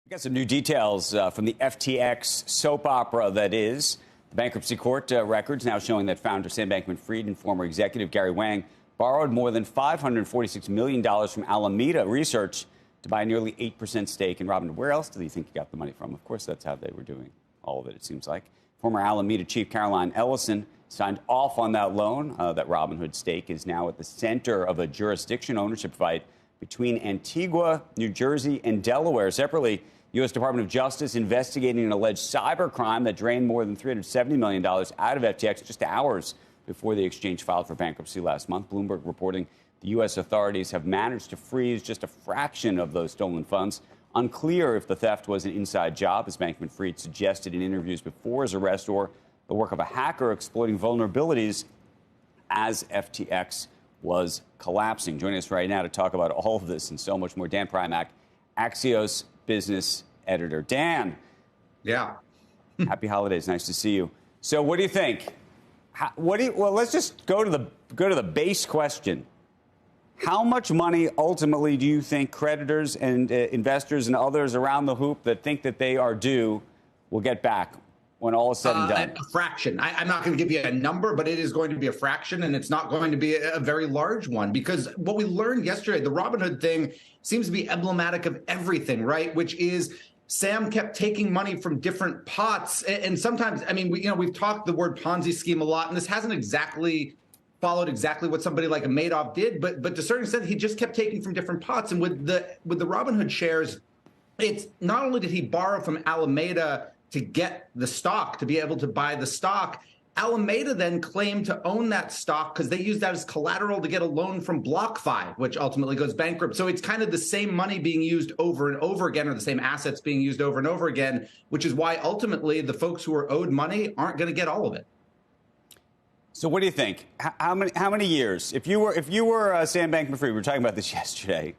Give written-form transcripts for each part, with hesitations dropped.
We got some new details from the FTX soap opera that is. The bankruptcy court records now showing that founder Sam Bankman-Fried and former executive Gary Wang borrowed more than $546 million from Alameda Research to buy a nearly 8% stake in Robinhood. Where else do you think he got the money from? Of course, that's how they were doing all of it, it seems like. Former Alameda chief Caroline Ellison signed off on that loan. That Robinhood stake is now at the center of a jurisdiction ownership fight between Antigua, New Jersey, and Delaware. Separately, U.S. Department of Justice investigating an alleged cybercrime that drained more than $370 million out of FTX just hours before the exchange filed for bankruptcy last month. Bloomberg reporting the U.S. authorities have managed to freeze just a fraction of those stolen funds. Unclear if the theft was an inside job, as Bankman-Fried suggested in interviews before his arrest, or the work of a hacker exploiting vulnerabilities as FTX was collapsing. Joining us right now to talk about all of this and so much more, Dan Primack, Axios business editor. Dan. Yeah. Happy holidays. Nice to see you. So what do you think? Well, let's just go to the base question. How much money ultimately do you think creditors and investors and others around the hoop that think that they are due will get back when all is said and done? A fraction. I'm not going to give you a number, but it is going to be a fraction, and it's not going to be a very large one, because what we learned yesterday, the Robinhood thing seems to be emblematic of everything, right? Which is Sam kept taking money from different pots. And sometimes, I mean, we've talked the word Ponzi scheme a lot, and this hasn't exactly followed exactly what somebody like a Madoff did, but to a certain extent, he just kept taking from different pots. And with the Robinhood shares, it's not only did he borrow from Alameda to get the stock, to be able to buy the stock, Alameda then claimed to own that stock because they used that as collateral to get a loan from BlockFi, which ultimately goes bankrupt. So it's kind of the same money being used over and over again, or the same assets being used over and over again, which is why ultimately the folks who are owed money aren't going to get all of it. So what do you think? How many years? If you were Sam Bankman-Fried, we were talking about this yesterday,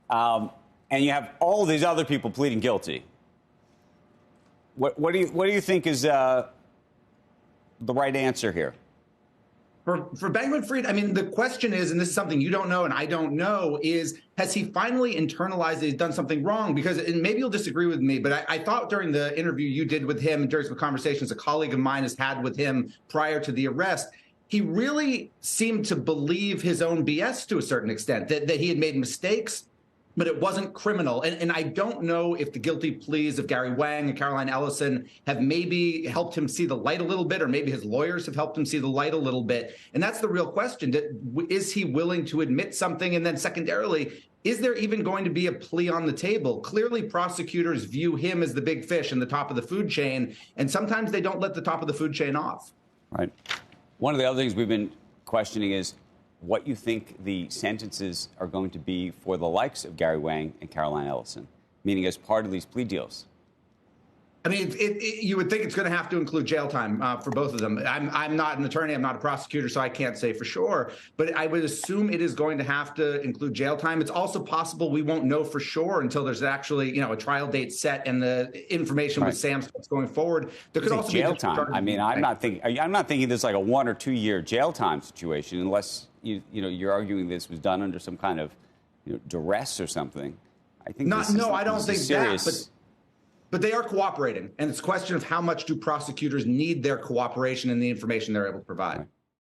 and you have all these other people pleading guilty. What do you think is the right answer here? For Bankman-Fried, I mean, the question is, and this is something you don't know and I don't know, is has he finally internalized that he's done something wrong? Because, and maybe you'll disagree with me, but I thought during the interview you did with him, during some conversations a colleague of mine has had with him prior to the arrest, he really seemed to believe his own BS to a certain extent, that he had made mistakes, but it wasn't criminal. And I don't know if the guilty pleas of Gary Wang and Caroline Ellison have maybe helped him see the light a little bit, or maybe his lawyers have helped him see the light a little bit. And that's the real question. Is he willing to admit something? And then secondarily, is there even going to be a plea on the table? Clearly, prosecutors view him as the big fish in the top of the food chain, and sometimes they don't let the top of the food chain off. Right. One of the other things we've been questioning is what you think the sentences are going to be for the likes of Gary Wang and Caroline Ellison, meaning as part of these plea deals. I mean, you would think it's going to have to include jail time for both of them. I'm not an attorney. I'm not a prosecutor, so I can't say for sure. But I would assume it is going to have to include jail time. It's also possible we won't know for sure until there's actually, a trial date set and the information with Sam starts going forward. There could also jail be time. I mean, I'm not thinking there's like a 1 or 2 year jail time situation, unless you're arguing this was done under some kind of duress or something. I think I don't think that. But they are cooperating, and it's a question of how much do prosecutors need their cooperation and the information they're able to provide. Right.